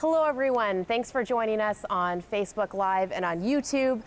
Hello, everyone. Thanks for joining us on Facebook Live and on YouTube.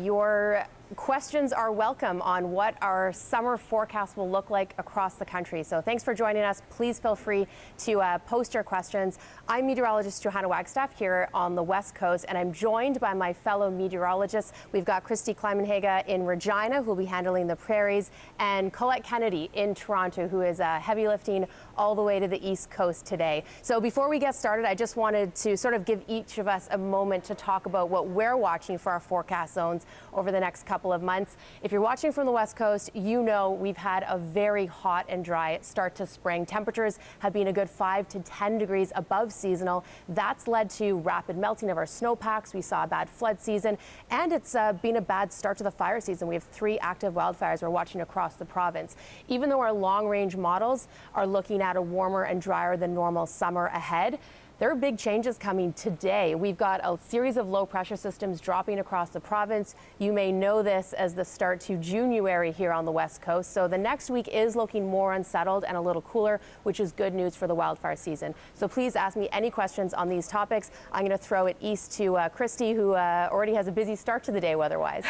Your questions are welcome on what our summer forecast will look like across the country. So thanks for joining us. Please feel free to post your questions. I'm meteorologist Johanna Wagstaffe here on the West Coast, and I'm joined by my fellow meteorologists. We've got Christy Climenhaga in Regina, who will be handling the prairies, and Colette Kennedy in Toronto, who is heavy lifting all the way to the East Coast today. So before we get started, I just wanted to sort of give each of us a moment to talk about what we're watching for our forecast zones over the next couple of months. If you're watching from the West Coast, you know we've had a very hot and dry start to spring. Temperatures have been a good 5 to 10 degrees above seasonal. That's led to rapid melting of our snowpacks. We saw a bad flood season, and it's been a bad start to the fire season. We have 3 active wildfires we're watching across the province. Even though our long-range models are looking at a warmer and drier than normal summer ahead, there are big changes coming today. We've got a series of low pressure systems dropping across the province. You may know this as the start to January here on the West Coast. So the next week is looking more unsettled and a little cooler, which is good news for the wildfire season. So please ask me any questions on these topics. I'm going to throw it east to Christy, who already has a busy start to the day weather-wise.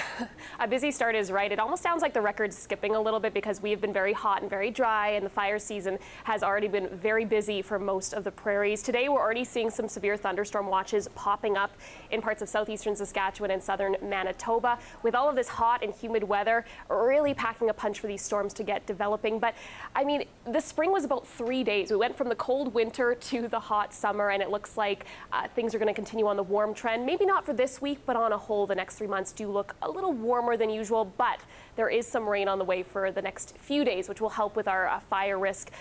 A busy start is right. It almost sounds like the record's skipping a little bit because we have been very hot and very dry, and the fire season has already been very busy for most of the prairies. Today we're already seeing some severe thunderstorm watches popping up in parts of southeastern Saskatchewan and southern Manitoba. With all of this hot and humid weather, really packing a punch for these storms to get developing. But I mean, the spring was about 3 days. We went from the cold winter to the hot summer, and it looks like things are going to continue on the warm trend. Maybe not for this week, but on a whole, the next 3 months do look a little warmer than usual. But there is some rain on the way for the next few days, which will help with our fire risk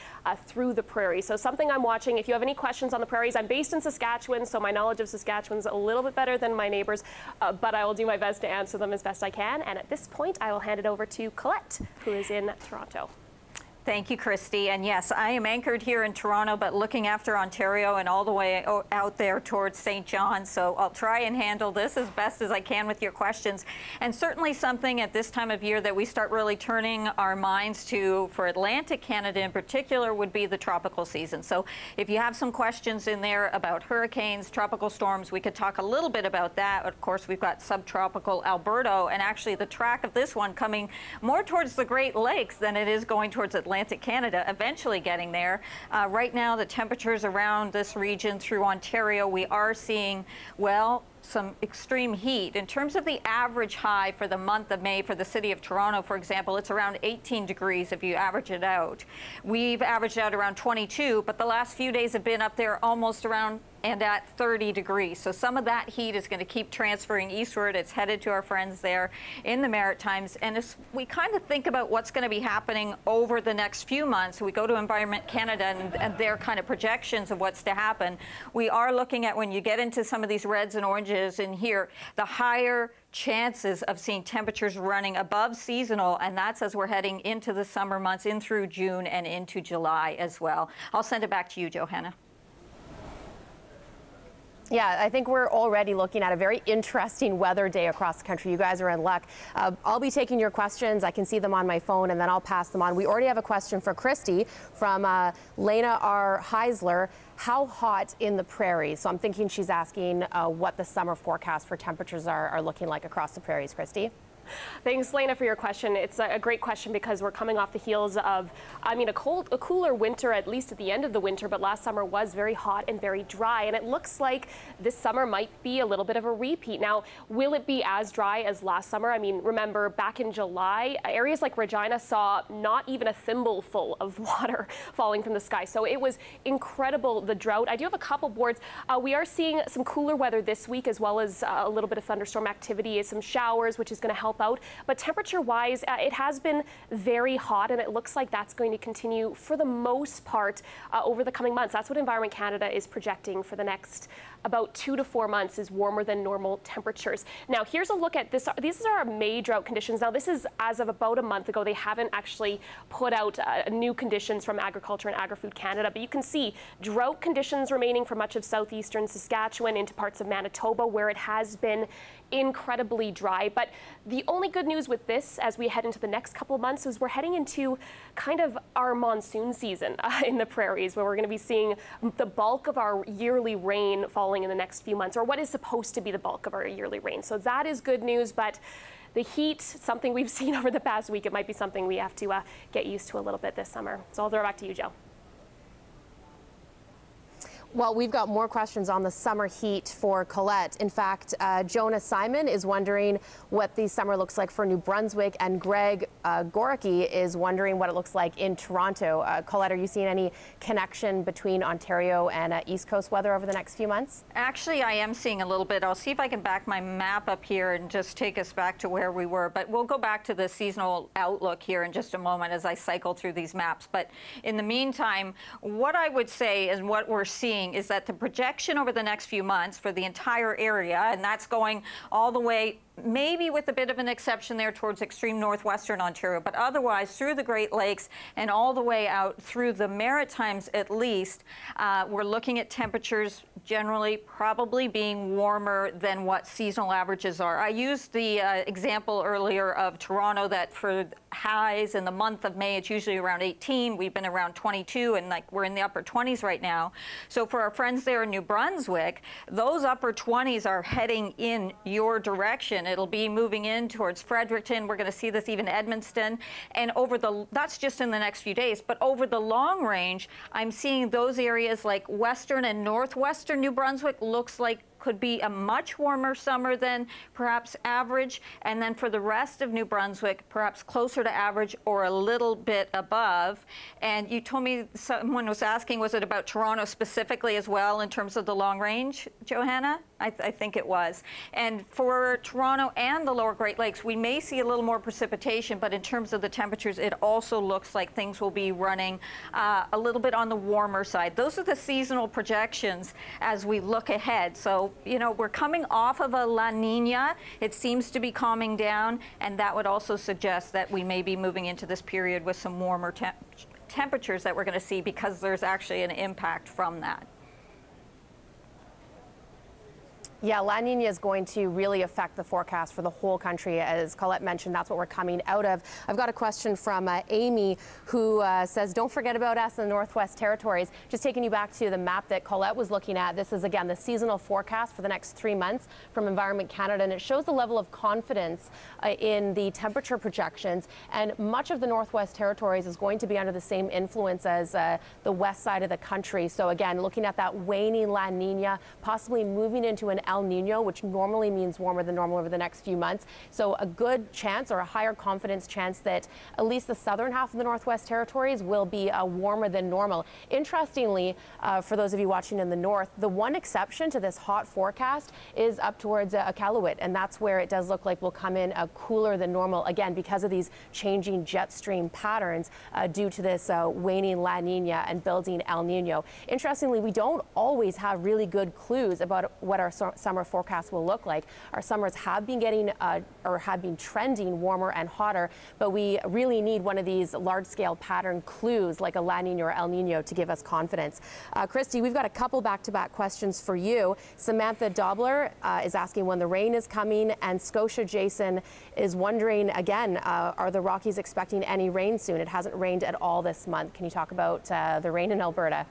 through the prairies. So something I'm watching. If you have any questions on the prairies, I'm based in Saskatchewan, so my knowledge of Saskatchewan's a little bit better than my neighbors, but I will do my best to answer them as best I can. And at this point, I will hand it over to Colette, who is in Toronto. Thank you, Christy. And yes, I am anchored here in Toronto, but looking after Ontario and all the way out there towards St. John. So I'll try and handle this as best as I can with your questions. And certainly something at this time of year that we start really turning our minds to for Atlantic Canada in particular would be the tropical season. So if you have some questions in there about hurricanes, tropical storms, we could talk a little bit about that. Of course, we've got subtropical Alberto, and actually the track of this one coming more towards the Great Lakes than it is going towards Atlantic Canada, eventually getting there. Right now, the temperatures around this region through Ontario, we are seeing, well, some extreme heat. In terms of the average high for the month of May for the city of Toronto, for example, it's around 18 degrees if you average it out. We've averaged out around 22, but the last few days have been up there almost around and at 30 degrees. So some of that heat is going to keep transferring eastward. It's headed to our friends there in the Maritimes. And as we kind of think about what's going to be happening over the next few months, we go to Environment Canada and their kind of projections of what's to happen. We are looking at, when you get into some of these reds and oranges in here, the higher chances of seeing temperatures running above seasonal, and that's as we're heading into the summer months, in through June and into July as well. I'll send it back to you, Johanna. Yeah, I think we're already looking at a very interesting weather day across the country. You guys are in luck. I'll be taking your questions. I can see them on my phone, and then I'll pass them on. We already have a question for Christy from Lena R. Heisler. How hot in the prairies? So I'm thinking she's asking what the summer forecast for temperatures are looking like across the prairies. Christy? Thanks, Lena, for your question. It's a great question because we're coming off the heels of, I mean, a cooler winter, at least at the end of the winter, but last summer was very hot and very dry, and it looks like this summer might be a little bit of a repeat. Now, will it be as dry as last summer? I mean, remember, back in July, areas like Regina saw not even a thimbleful of water falling from the sky, so it was incredible, the drought. I do have a couple boards. We are seeing some cooler weather this week, as well as a little bit of thunderstorm activity, some showers, which is going to help out. But temperature-wise, it has been very hot, and it looks like that's going to continue for the most part over the coming months. That's what Environment Canada is projecting for the next about 2 to 4 months, is warmer than normal temperatures. Now, here's a look at this. These are our May drought conditions. Now, this is as of about a month ago. They haven't actually put out new conditions from Agriculture and Agri-Food Canada, but you can see drought conditions remaining for much of southeastern Saskatchewan into parts of Manitoba, where it has been incredibly dry. But the only good news with this as we head into the next couple of months is we're heading into kind of our monsoon season in the prairies, where we're going to be seeing the bulk of our yearly rain falling in the next few months, or what is supposed to be the bulk of our yearly rain. So that is good news, but the heat, something we've seen over the past week, it might be something we have to get used to a little bit this summer. So I'll throw it back to you, Joe. Well, we've got more questions on the summer heat for Colette. In fact, Jonah Simon is wondering what the summer looks like for New Brunswick, and Greg Goricki is wondering what it looks like in Toronto. Colette, are you seeing any connection between Ontario and East Coast weather over the next few months? Actually, I am seeing a little bit. I'll see if I can back my map up here and just take us back to where we were. But we'll go back to the seasonal outlook here in just a moment as I cycle through these maps. But in the meantime, what I would say is what we're seeing is that the projection over the next few months for the entire area, and that's going all the way, maybe with a bit of an exception there towards extreme northwestern Ontario, but otherwise through the Great Lakes and all the way out through the Maritimes at least, we're looking at temperatures generally probably being warmer than what seasonal averages are. I used the example earlier of Toronto, that for highs in the month of May, it's usually around 18. We've been around 22, and like we're in the upper 20s right now. So for our friends there in New Brunswick, those upper 20s are heading in your direction. It'll be moving in towards Fredericton. We're going to see this even Edmundston. And that's just in the next few days. But over the long range, I'm seeing those areas like western and northwestern New Brunswick looks like could be a much warmer summer than perhaps average. And then for the rest of New Brunswick, perhaps closer to average or a little bit above. And you told me someone was asking, was it about Toronto specifically as well in terms of the long range, Johanna? I think it was. And for Toronto and the lower Great Lakes, we may see a little more precipitation, but in terms of the temperatures, it also looks like things will be running a little bit on the warmer side. Those are the seasonal projections as we look ahead. So, you know, we're coming off of a La Nina. It seems to be calming down, and that would also suggest that we may be moving into this period with some warmer temperatures that we're going to see, because there's actually an impact from that. Yeah, La Nina is going to really affect the forecast for the whole country. As Colette mentioned, that's what we're coming out of. I've got a question from Amy, who says, don't forget about us in the Northwest Territories. Just taking you back to the map that Colette was looking at. This is, again, the seasonal forecast for the next 3 months from Environment Canada, and it shows the level of confidence in the temperature projections. And much of the Northwest Territories is going to be under the same influence as the west side of the country. So again, looking at that waning La Nina, possibly moving into an El Nino, which normally means warmer than normal over the next few months. So a good chance, or a higher confidence chance, that at least the southern half of the Northwest Territories will be warmer than normal. Interestingly, for those of you watching in the north, the one exception to this hot forecast is up towards Iqaluit, and that's where it does look like we'll come in cooler than normal, again, because of these changing jet stream patterns due to this waning La Nina and building El Nino. Interestingly, we don't always have really good clues about what our summer forecast will look like. Our summers have been getting or have been trending warmer and hotter, but we really need one of these large-scale pattern clues like a La Nina or El Nino to give us confidence. Christy, we've got a couple back-to-back questions for you. Samantha Dobler is asking when the rain is coming, and Scotia Jason is wondering again, are the Rockies expecting any rain soon? It hasn't rained at all this month. Can you talk about the rain in Alberta?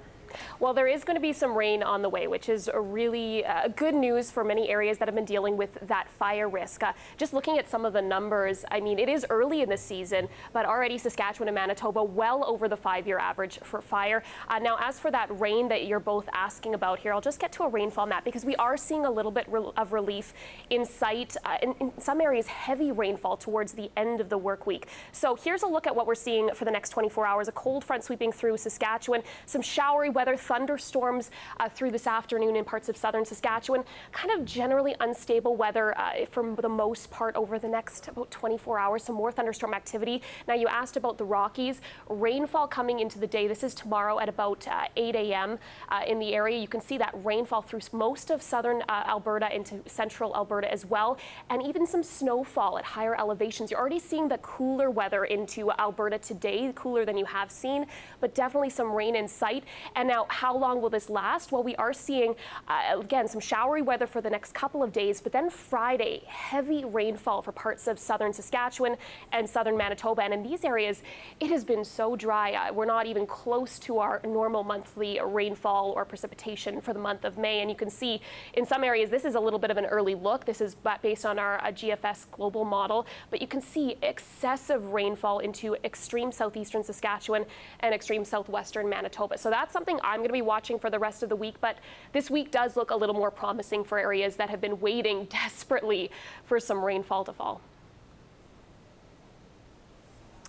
Well, there is going to be some rain on the way, which is really good news for many areas that have been dealing with that fire risk. Just looking at some of the numbers, I mean, it is early in the season, but already Saskatchewan and Manitoba well over the 5-year average for fire. Now, as for that rain that you're both asking about here, I'll just get to a rainfall map, because we are seeing a little bit of relief in sight. In some areas, heavy rainfall towards the end of the work week. So here's a look at what we're seeing for the next 24 hours. A cold front sweeping through Saskatchewan, some showery weather, thunderstorms through this afternoon in parts of southern Saskatchewan. Kind of generally unstable weather for the most part over the next about 24 hours. Some more thunderstorm activity. Now, you asked about the Rockies. Rainfall coming into the day. This is tomorrow at about 8 a.m. In the area. You can see that rainfall through most of southern Alberta into central Alberta as well, and even some snowfall at higher elevations. You're already seeing the cooler weather into Alberta today, cooler than you have seen, but definitely some rain in sight. And now Now, how long will this last? Well, we are seeing, again, some showery weather for the next couple of days, but then Friday, heavy rainfall for parts of southern Saskatchewan and southern Manitoba. And in these areas, it has been so dry. We're not even close to our normal monthly rainfall or precipitation for the month of May. And you can see in some areas, this is a little bit of an early look. This is based on our GFS global model, but you can see excessive rainfall into extreme southeastern Saskatchewan and extreme southwestern Manitoba. So that's something I'm going to be watching for the rest of the week, but this week does look a little more promising for areas that have been waiting desperately for some rainfall to fall.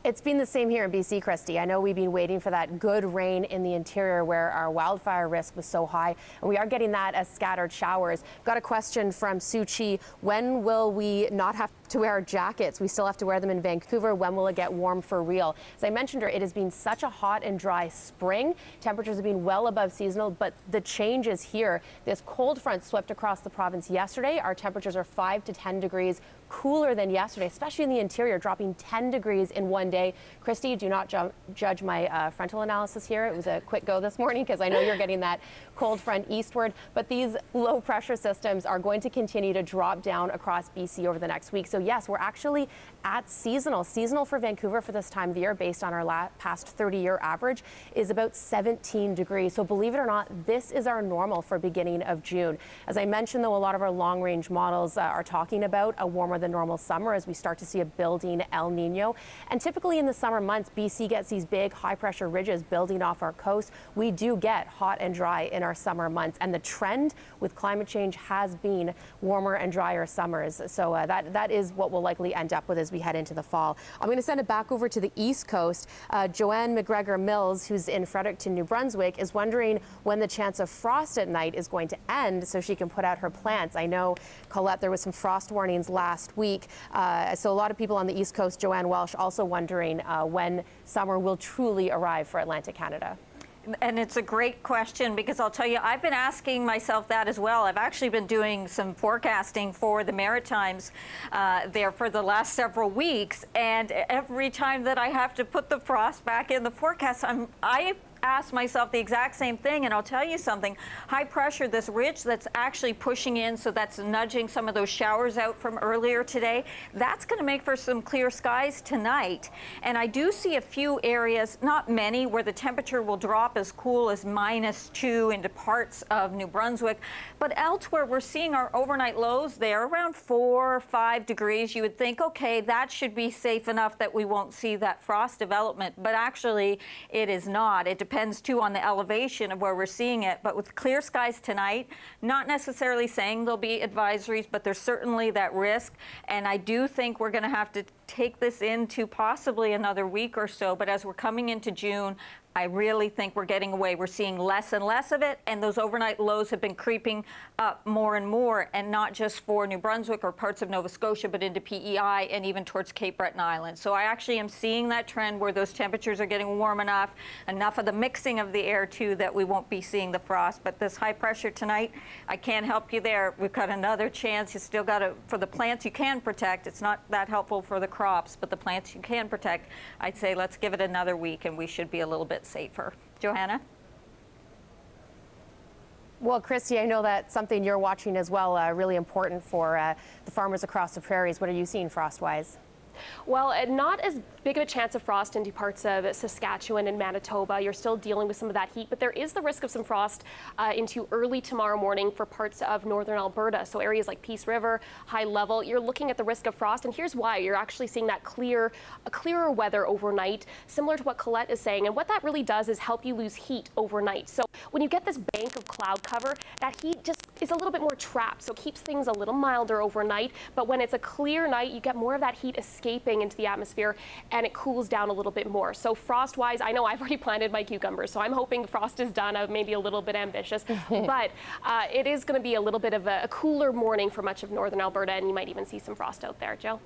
It's been the same here in BC, Christy. I know we've been waiting for that good rain in the interior where our wildfire risk was so high, and we are getting that as scattered showers. Got a question from Suchi. When will we not have to wear our jackets? We still have to wear them in Vancouver. When will it get warm for real? As I mentioned, it has been such a hot and dry spring. Temperatures have been well above seasonal, but the change is here. This cold front swept across the province yesterday. Our temperatures are 5 to 10 degrees cooler than yesterday, especially in the interior, dropping 10 degrees in one day. Christy, do not judge my frontal analysis here. It was a quick go this morning because I know you're getting that cold front eastward, but these low pressure systems are going to continue to drop down across BC over the next week. So yes, we're actually at seasonal. Seasonal for Vancouver for this time of the year, based on our past 30-year average, is about 17 degrees. So believe it or not, this is our normal for beginning of June. As I mentioned, though, a lot of our long-range models are talking about a warmer than normal summer as we start to see a building El Nino. And typically in the summer months, BC gets these big high-pressure ridges building off our coast. We do get hot and dry in our summer months, and the trend with climate change has been warmer and drier summers. So that is what we'll likely end up with as we head into the fall. I'm going to send it back over to the East Coast. Joanne McGregor-Mills, who's in Fredericton, New Brunswick, is wondering when the chance of frost at night is going to end so she can put out her plants. I know, Colette, there was some frost warnings last week. So a lot of people on the East Coast, Joanne Welsh, also wondering when summer will truly arrive for Atlantic Canada. And it's a great question, because I'll tell you, I've been asking myself that as well. I've actually been doing some forecasting for the Maritimes there for the last several weeks. And every time that I have to put the frost back in the forecast, I ask myself the exact same thing. And I'll tell you something, high pressure, this ridge that's actually pushing in, so that's nudging some of those showers out from earlier today, that's going to make for some clear skies tonight. And I do see a few areas, not many, where the temperature will drop as cool as -2 into parts of New Brunswick. But elsewhere, we're seeing our overnight lows there around 4 or 5 degrees. You would think, okay, that should be safe enough that we won't see that frost development. But actually, it is not. It depends too on the elevation of where we're seeing it. But with clear skies tonight, not necessarily saying there'll be advisories, but there's certainly that risk. And I do think we're going to have to take this into possibly another week or so. But as we're coming into June, I really think we're getting away. We're seeing less and less of it, and those overnight lows have been creeping up more and more, and not just for New Brunswick or parts of Nova Scotia, but into PEI and even towards Cape Breton Island. So I actually am seeing that trend where those temperatures are getting warm enough of the mixing of the air too, that we won't be seeing the frost. But this high pressure tonight, I can't help you there. We've got another chance. You still got to, for the plants you can protect, it's not that helpful for the crops, but the plants you can protect, I'd say let's give it another week and we should be a little bit safer. Johanna? Well, Christy, I know that's something you're watching as well, really important for the farmers across the prairies. What are you seeing frost-wise? Well, not as big of a chance of frost into parts of Saskatchewan and Manitoba. You're still dealing with some of that heat, but there is the risk of some frost into early tomorrow morning for parts of northern Alberta. So areas like Peace River, High Level, you're looking at the risk of frost. And here's why. You're actually seeing that clearer weather overnight, similar to what Colette is saying. And what that really does is help you lose heat overnight. So when you get this bank of cloud cover, that heat just is a little bit more trapped. So it keeps things a little milder overnight. But when it's a clear night, you get more of that heat escaping into the atmosphere, and it cools down a little bit more. So frost-wise, I know I've already planted my cucumbers, so I'm hoping frost is done. I'm maybe a little bit ambitious, but it is going to be a little bit of a cooler morning for much of northern Alberta, and you might even see some frost out there. Jill?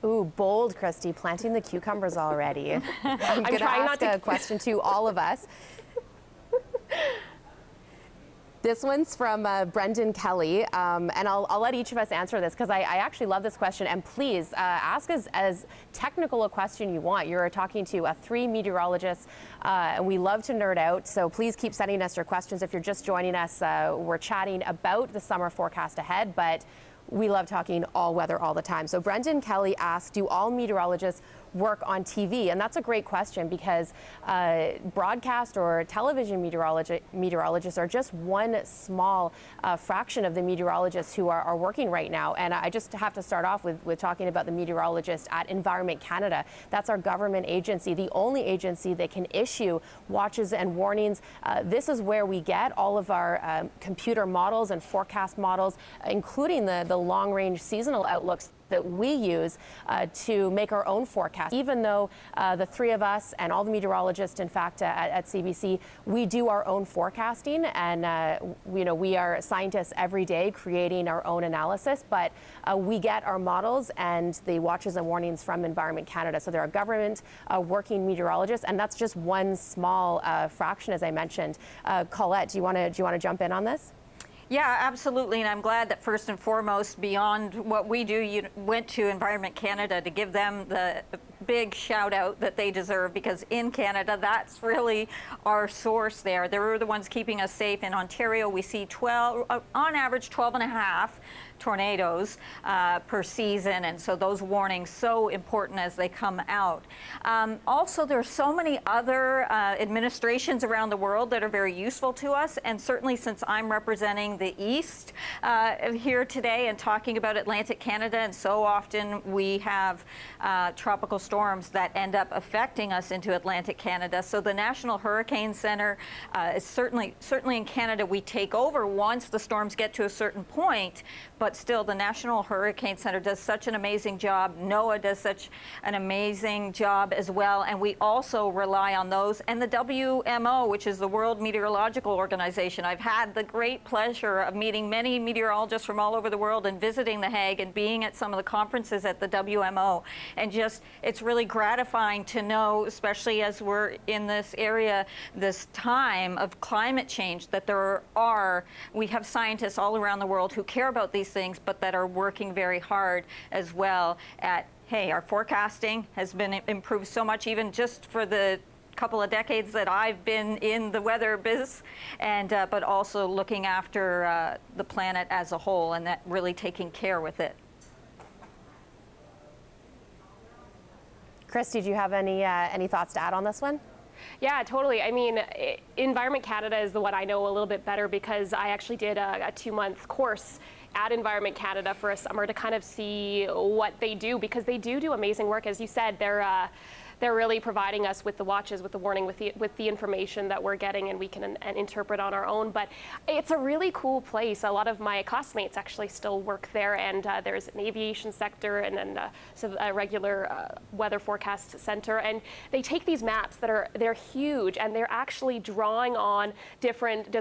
Ooh, bold, Christy, planting the cucumbers already. I'm going to ask a question to all of us. This one's from Brendan Kelly, and I'll let each of us answer this because I actually love this question. And please ask as technical a question you want. You're talking to 3 meteorologists, and we love to nerd out. So please keep sending us your questions. If you're just joining us, we're chatting about the summer forecast ahead, but we love talking all weather all the time. So Brendan Kelly asked, do all meteorologists work on TV? And that's a great question because broadcast or television meteorologists are just one small fraction of the meteorologists who are working right now. And I just have to start off with talking about the meteorologist at Environment Canada. That's our government agency, the only agency that can issue watches and warnings. This is where we get all of our computer models and forecast models, including the long-range seasonal outlooks that we use to make our own forecast. Even though the 3 of us and all the meteorologists, in fact, at CBC, we do our own forecasting, and we are scientists every day creating our own analysis, but we get our models and the watches and warnings from Environment Canada. So there are government working meteorologists, and that's just one small fraction, as I mentioned. Colette, do you want to jump in on this? Yeah, absolutely, and I'm glad that first and foremost, beyond what we do, you went to Environment Canada to give them the big shout out that they deserve, because in Canada, that's really our source there. They're the ones keeping us safe. In Ontario, we see on average 12.5 tornadoes per season, and so those warnings so important as they come out. Also, there's so many other administrations around the world that are very useful to us, and certainly since I'm representing the East here today and talking about Atlantic Canada, and so often we have tropical storms that end up affecting us into Atlantic Canada. So the National Hurricane Center is certainly in Canada, we take over once the storms get to a certain point, but still the National Hurricane Center does such an amazing job. NOAA does such an amazing job as well, and we also rely on those. And the WMO, which is the World Meteorological Organization. I've had the great pleasure of meeting many meteorologists from all over the world and visiting The Hague and being at some of the conferences at the WMO. And just, it's really gratifying to know, especially as we're in this area, this time of climate change, that we have scientists all around the world who care about these things, but that are working very hard as well at, hey, our forecasting has been improved so much, even just for the couple of decades that I've been in the weather biz, and but also looking after the planet as a whole, and that really taking care with it. Christy, do you have any thoughts to add on this one? Yeah, totally. I mean, Environment Canada is the one I know a little bit better because I actually did a 2-month course at Environment Canada for a summer to kind of see what they do, because they do amazing work. As you said, they're really providing us with the watches, with the warning, with the information that we're getting, and we can interpret on our own. But it's a really cool place. A lot of my classmates actually still work there, and there's an aviation sector and then a regular weather forecast center. And they take these maps they're huge, and they're actually drawing on different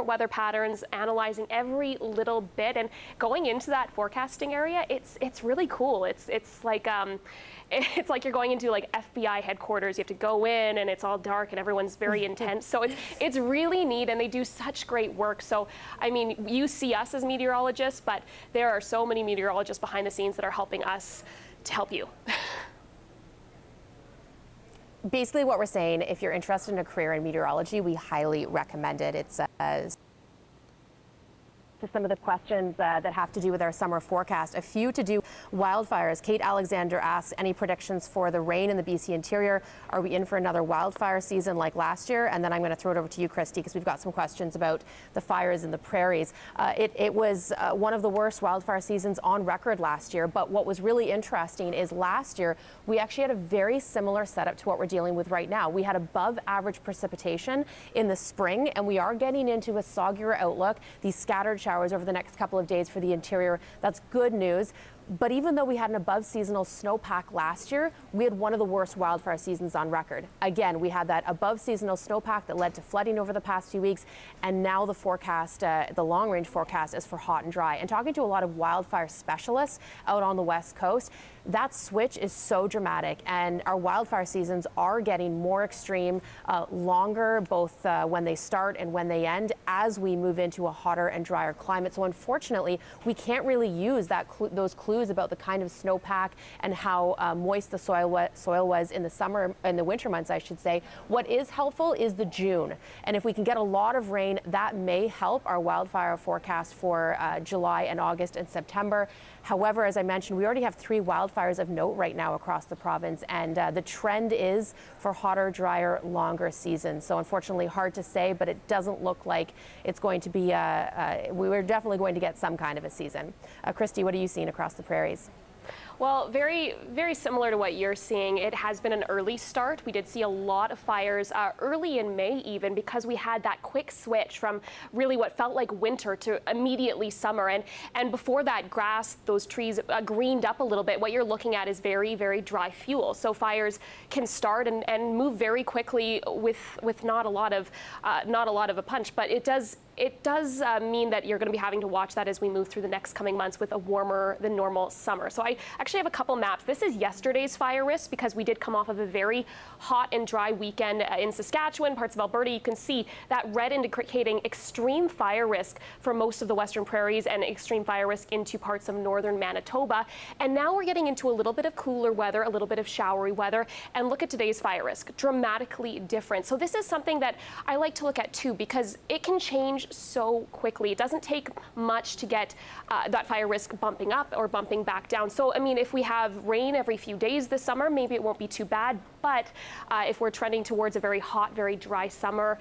weather patterns, analyzing every little bit, and going into that forecasting area. It's really cool. It's like you're going into like FBI headquarters. You have to go in and it's all dark and everyone's very intense. So it's really neat, and they do such great work. So, I mean, you see us as meteorologists, but there are so many meteorologists behind the scenes that are helping us to help you. Basically what we're saying, if you're interested in a career in meteorology, we highly recommend it. It's to some of the questions that have to do with our summer forecast. A few to do wildfires. Kate Alexander asks, any predictions for the rain in the BC interior? Are we in for another wildfire season like last year? And then I'm going to throw it over to you, Christy, because we've got some questions about the fires in the prairies. It was one of the worst wildfire seasons on record last year. But what was really interesting is last year, we actually had a very similar setup to what we're dealing with right now. We had above average precipitation in the spring, and we are getting into a soggier outlook. These scattered showers over the next couple of days for the interior. That's good news. But even though we had an above seasonal snowpack last year, we had one of the worst wildfire seasons on record. Again, we had that above seasonal snowpack that led to flooding over the past few weeks. And now the forecast, the long range forecast, is for hot and dry. And talking to a lot of wildfire specialists out on the West Coast, that switch is so dramatic, and our wildfire seasons are getting more extreme, longer, both when they start and when they end, as we move into a hotter and drier climate. So unfortunately, we can't really use those clues about the kind of snowpack and how moist the soil was in the winter months, I should say. What is helpful is the June, and if we can get a lot of rain, that may help our wildfire forecast for July and August and September. However, as I mentioned, we already have 3 wildfires of note right now across the province, and the trend is for hotter, drier, longer seasons. So unfortunately, hard to say, but it doesn't look like it's going to be, we're definitely going to get some kind of a season. Christy, what are you seeing across the prairies? Well, very, very similar to what you're seeing. It has been an early start. We did see a lot of fires early in May even, because we had that quick switch from really what felt like winter to immediately summer. And before that, grass, those trees greened up a little bit. What you're looking at is very, very dry fuel. So fires can start and move very quickly with not a lot of a punch. But it does mean that you're going to be having to watch that as we move through the next coming months with a warmer than normal summer. So I actually have a couple maps. This is yesterday's fire risk, because we did come off of a very hot and dry weekend in Saskatchewan, parts of Alberta. You can see that red indicating extreme fire risk for most of the western prairies and extreme fire risk into parts of northern Manitoba. And now we're getting into a little bit of cooler weather, a little bit of showery weather. And look at today's fire risk, dramatically different. So this is something that I like to look at too, because it can change so quickly. It doesn't take much to get that fire risk bumping up or bumping back down. So, I mean, if we have rain every few days this summer, maybe it won't be too bad. But if we're trending towards a very hot, very dry summer,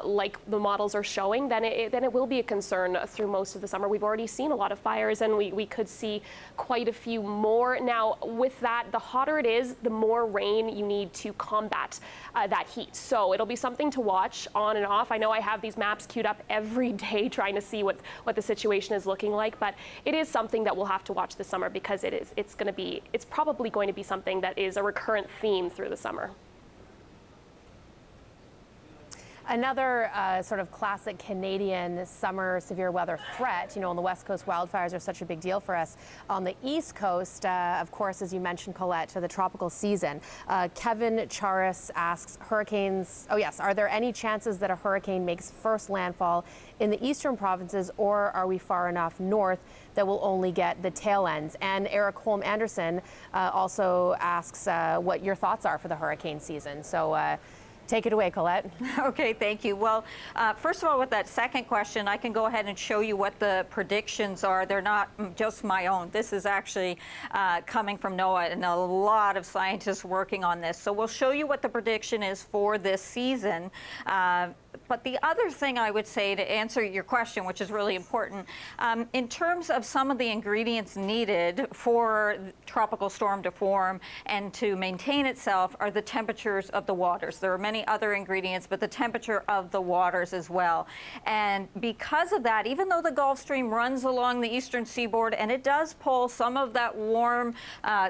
like the models are showing, then it will be a concern through most of the summer. We've already seen a lot of fires, and we could see quite a few more. Now, with that, the hotter it is, the more rain you need to combat that heat. So it'll be something to watch on and off. I know I have these maps queued up every day trying to see what the situation is looking like, but it is something that we'll have to watch this summer, because it's probably going to be something that is a recurrent theme through the summer. Another sort of classic Canadian summer severe weather threat, you know, on the West Coast, wildfires are such a big deal for us. On the East Coast, of course, as you mentioned, Colette, to the tropical season. Kevin Charis asks, are there any chances that a hurricane makes first landfall in the eastern provinces, or are we far enough north that we'll only get the tail ends? And Eric Holm Anderson also asks what your thoughts are for the hurricane season. So take it away, Colette. Okay, thank you. Well, first of all, with that second question, I can go ahead and show you what the predictions are. They're not just my own. This is actually coming from NOAA, and a lot of scientists working on this. So we'll show you what the prediction is for this season. But the other thing I would say to answer your question, which is really important, in terms of some of the ingredients needed for tropical storm to form and to maintain itself, are the temperatures of the waters. There are many other ingredients, but the temperature of the waters as well. And because of that, even though the Gulf Stream runs along the eastern seaboard and it does pull some of that warm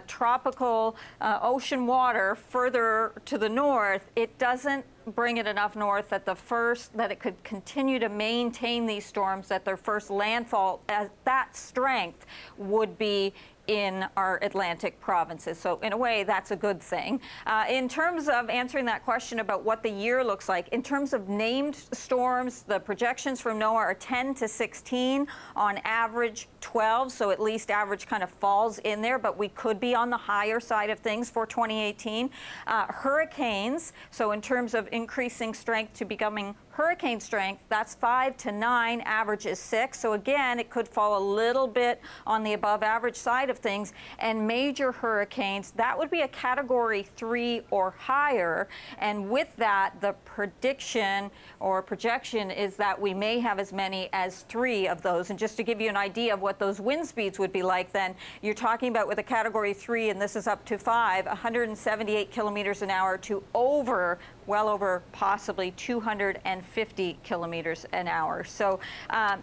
tropical ocean water further to the north, it doesn't bring it enough north that that it could continue to maintain these storms, that their first landfall at that strength would be in our Atlantic provinces. So in a way, that's a good thing. In terms of answering that question about what the year looks like, in terms of named storms, the projections from NOAA are 10 to 16, on average 12, so at least average kind of falls in there, but we could be on the higher side of things for 2018. Hurricanes, so in terms of increasing strength to becoming hurricane strength, that's 5 to 9, average is 6. So again, it could fall a little bit on the above average side of things. And major hurricanes, that would be a category 3 or higher. And with that, the prediction or projection is that we may have as many as 3 of those. And just to give you an idea of what those wind speeds would be like, then you're talking about with a category 3, and this is up to 5, 178 kilometers an hour to over well over possibly 250 kilometers an hour. So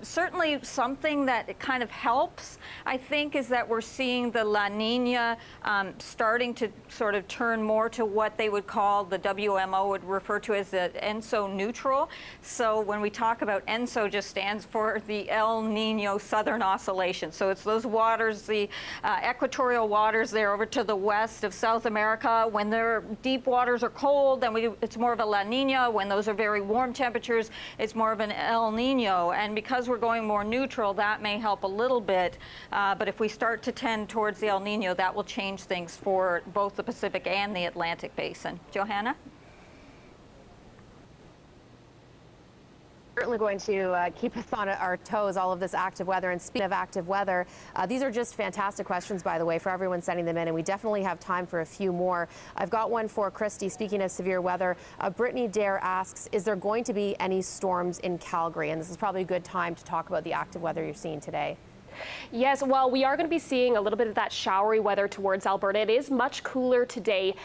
certainly something that kind of helps, I think, is that we're seeing the La Nina starting to sort of turn more to what they would call, the WMO would refer to as the ENSO neutral. So when we talk about ENSO, just stands for the El Nino Southern Oscillation. So it's those waters, the equatorial waters there over to the west of South America. When their deep waters are cold, then it's more of a La Nina. When those are very warm temperatures, it's more of an El Nino. And because we're going more neutral, that may help a little bit. But if we start to tend towards the El Nino, that will change things for both the Pacific and the Atlantic basin. Johanna? Certainly going to keep us on our toes, all of this active weather. And speaking of active weather, these are just fantastic questions, by the way, for everyone sending them in, and we definitely have time for a few more. I've got one for Christy. Speaking of severe weather, Brittany Dare asks, is there going to be any storms in Calgary? And this is probably a good time to talk about the active weather you're seeing today. Yes, well, we are going to be seeing a little bit of that showery weather towards Alberta. It is much cooler today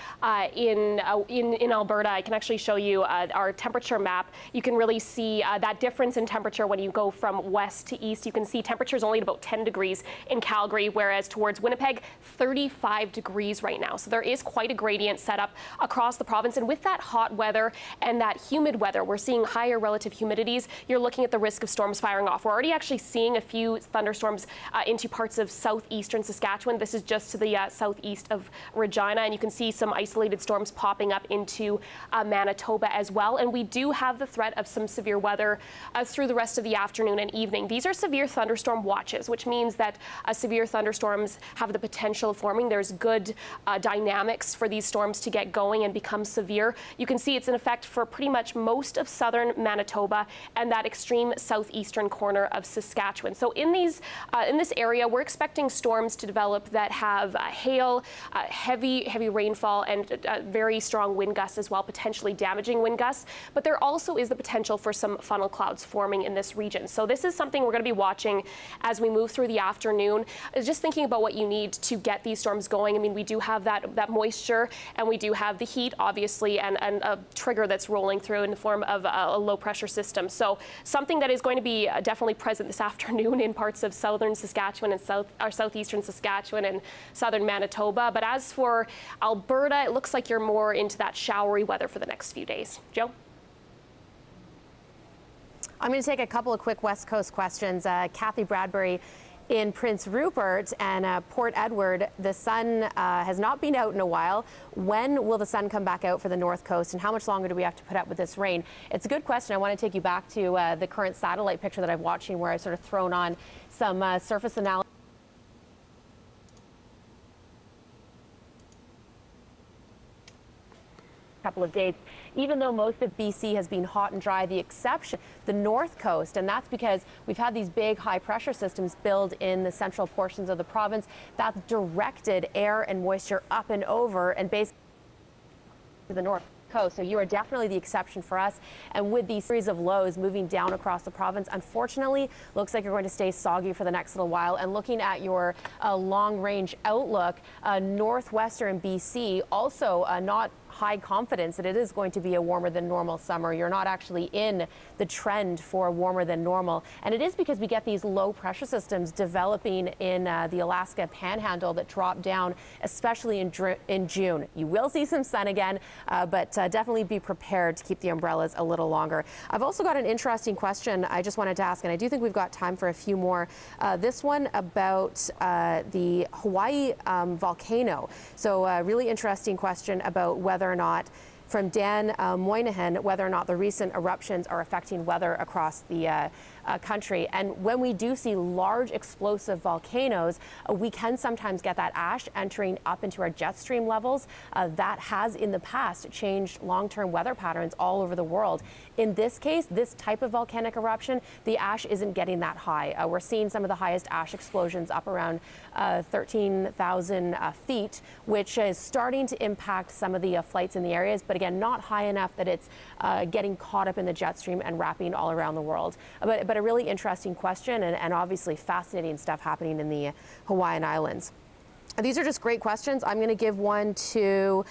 in Alberta. I can actually show you our temperature map. You can really see that difference in temperature when you go from west to east. You can see temperatures only at about 10 degrees in Calgary, whereas towards Winnipeg, 35 degrees right now. So there is quite a gradient set up across the province. And with that hot weather and that humid weather, we're seeing higher relative humidities. You're looking at the risk of storms firing off. We're already actually seeing a few thunderstorms into parts of southeastern Saskatchewan. This is just to the southeast of Regina, and you can see some isolated storms popping up into Manitoba as well. And we do have the threat of some severe weather through the rest of the afternoon and evening. These are severe thunderstorm watches, which means that severe thunderstorms have the potential of forming. There's good dynamics for these storms to get going and become severe. You can see it's in effect for pretty much most of southern Manitoba and that extreme southeastern corner of Saskatchewan. So in this area, we're expecting storms to develop that have hail, heavy rainfall, and very strong wind gusts as well, potentially damaging wind gusts. But there also is the potential for some funnel clouds forming in this region. So this is something we're going to be watching as we move through the afternoon. Just thinking about what you need to get these storms going. I mean, we do have that moisture, and we do have the heat, obviously, and a trigger that's rolling through in the form of a low pressure system. So something that is going to be definitely present this afternoon in parts of southern Saskatchewan and southeastern Saskatchewan and southern Manitoba. But as for Alberta, it looks like you're more into that showery weather for the next few days. Joe? I'm going to take a couple of quick West Coast questions. Kathy Bradbury in Prince Rupert and Port Edward, the sun has not been out in a while. When will the sun come back out for the North Coast, and how much longer do we have to put up with this rain? It's a good question. I want to take you back to the current satellite picture that I'm watching, where I've sort of thrown on some surface analysis. Couple of days, even though most of BC has been hot and dry, the exception, the North Coast, and that's because we've had these big high pressure systems build in the central portions of the province that directed air and moisture up and over and basically to the North Coast. So you are definitely the exception for us. And with these series of lows moving down across the province, unfortunately, looks like you're going to stay soggy for the next little while. And looking at your long-range outlook, northwestern BC also not high confidence that it is going to be a warmer than normal summer. You're not actually in the trend for warmer than normal. And it is because we get these low pressure systems developing in the Alaska Panhandle that drop down, especially in June. You will see some sun again, but definitely be prepared to keep the umbrellas a little longer. I've also got an interesting question I just wanted to ask, and I do think we've got time for a few more. This one about the Hawaii volcano. So a really interesting question about whether or not, from Dan Moynihan, whether or not the recent eruptions are affecting weather across the country. And when we do see large explosive volcanoes, we can sometimes get that ash entering up into our jet stream levels. That has in the past changed long-term weather patterns all over the world. In this case, this type of volcanic eruption, the ash isn't getting that high. We're seeing some of the highest ash explosions up around 13,000 feet, which is starting to impact some of the flights in the areas, but again, not high enough that it's getting caught up in the jet stream and wrapping all around the world. But a really interesting question, and obviously fascinating stuff happening in the Hawaiian Islands. These are just great questions. I'm going to give one to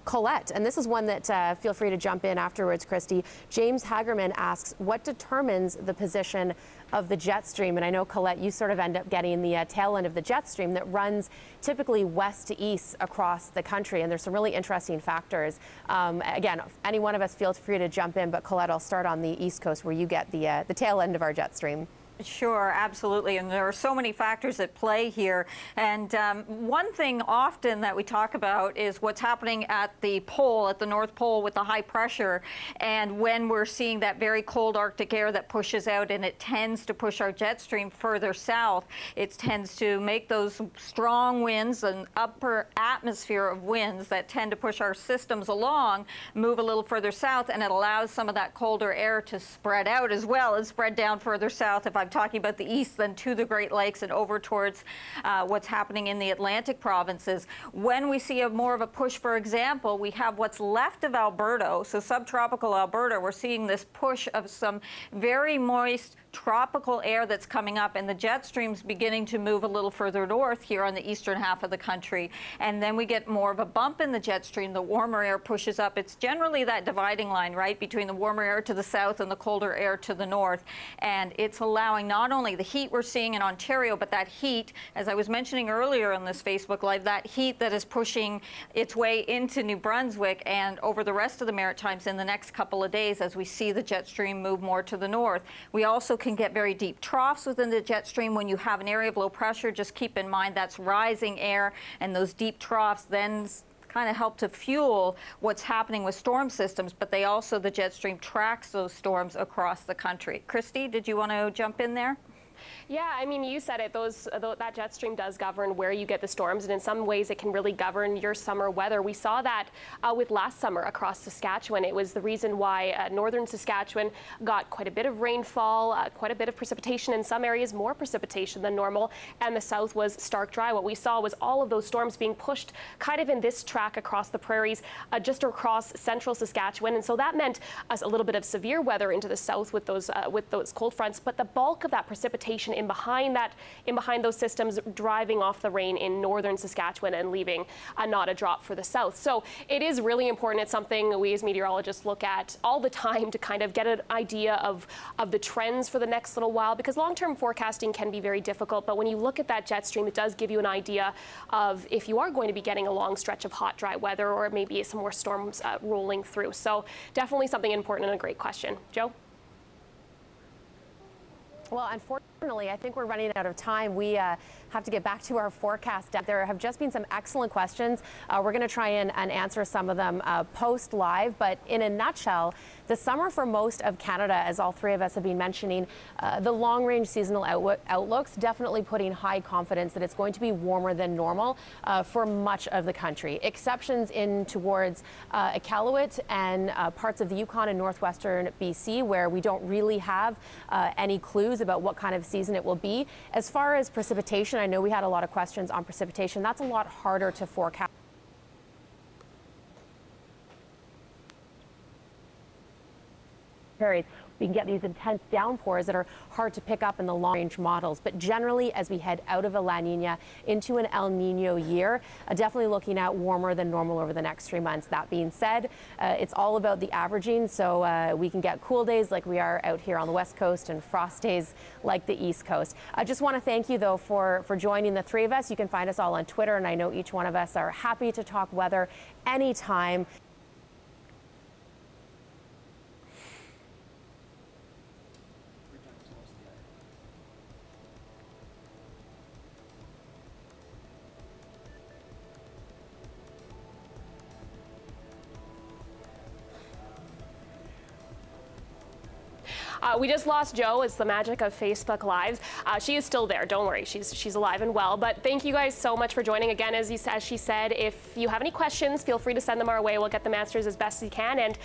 Colette, and this is one that feel free to jump in afterwards, Christy. James Hagerman asks, what determines the position of the jet stream? And I know, Colette, you sort of end up getting the tail end of the jet stream that runs typically west to east across the country, and there's some really interesting factors. Again, any one of us feel free to jump in, but Colette, I'll start on the East Coast where you get the tail end of our jet stream. Sure, absolutely. And there are so many factors at play here. And one thing often that we talk about is what's happening at the pole, at the North Pole with the high pressure. And when we're seeing that very cold Arctic air that pushes out and it tends to push our jet stream further south, it tends to make those strong winds, an upper atmosphere of winds that tend to push our systems along, move a little further south, and it allows some of that colder air to spread out as well and spread down further south. If I'm talking about the east, then to the Great Lakes and over towards what's happening in the Atlantic provinces. When we see more of a push, for example, we have what's left of Alberta, so subtropical Alberta, we're seeing this push of some very moist tropical air that's coming up, and the jet stream's beginning to move a little further north here on the eastern half of the country. And then we get more of a bump in the jet stream. The warmer air pushes up. It's generally that dividing line, right, between the warmer air to the south and the colder air to the north. And it's allowing not only the heat we're seeing in Ontario, but that heat, as I was mentioning earlier on this Facebook Live, that heat that is pushing its way into New Brunswick and over the rest of the Maritimes in the next couple of days as we see the jet stream move more to the north. We also can get very deep troughs within the jet stream. When you have an area of low pressure, just keep in mind that's rising air, and those deep troughs then kind of help to fuel what's happening with storm systems, but they also, the jet stream tracks those storms across the country. Christy, did you want to jump in there? Yeah, I mean, you said it. That jet stream does govern where you get the storms, and in some ways it can really govern your summer weather. We saw that with last summer across Saskatchewan. It was the reason why northern Saskatchewan got quite a bit of rainfall, quite a bit of precipitation, in some areas more precipitation than normal, and the south was stark dry. What we saw was all of those storms being pushed kind of in this track across the prairies, just across central Saskatchewan, and so that meant a little bit of severe weather into the south with those cold fronts, but the bulk of that precipitation in behind those systems driving off the rain in northern Saskatchewan and leaving not a drop for the south. So it is really important. It's something we as meteorologists look at all the time to kind of get an idea of the trends for the next little while, because long-term forecasting can be very difficult. But when you look at that jet stream, it does give you an idea of if you are going to be getting a long stretch of hot, dry weather, or maybe some more storms rolling through. So definitely something important and a great question. Joe? Well, unfortunately, I think we're running out of time. We have to get back to our forecast. There have just been some excellent questions. We're going to try and answer some of them post live, but in a nutshell, the summer for most of Canada, as all three of us have been mentioning, the long-range seasonal outlooks definitely putting high confidence that it's going to be warmer than normal for much of the country. Exceptions in towards Iqaluit and parts of the Yukon and northwestern BC, where we don't really have any clues about what kind of season it will be. As far as precipitation, I know we had a lot of questions on precipitation. That's a lot harder to forecast. We can get these intense downpours that are hard to pick up in the long-range models. But generally, as we head out of a La Nina into an El Nino year, definitely looking at warmer than normal over the next 3 months. That being said, it's all about the averaging. So we can get cool days like we are out here on the West Coast and frost days like the East Coast. I just want to thank you, though, for joining the three of us. You can find us all on Twitter, and I know each one of us are happy to talk weather anytime. We just lost Jo. It's the magic of Facebook Live. She is still there. Don't worry. She's alive and well. But thank you guys so much for joining. Again, as she said, if you have any questions, feel free to send them our way. We'll get them answers as best we can. And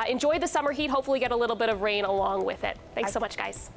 enjoy the summer heat. Hopefully get a little bit of rain along with it. Thanks so much, guys.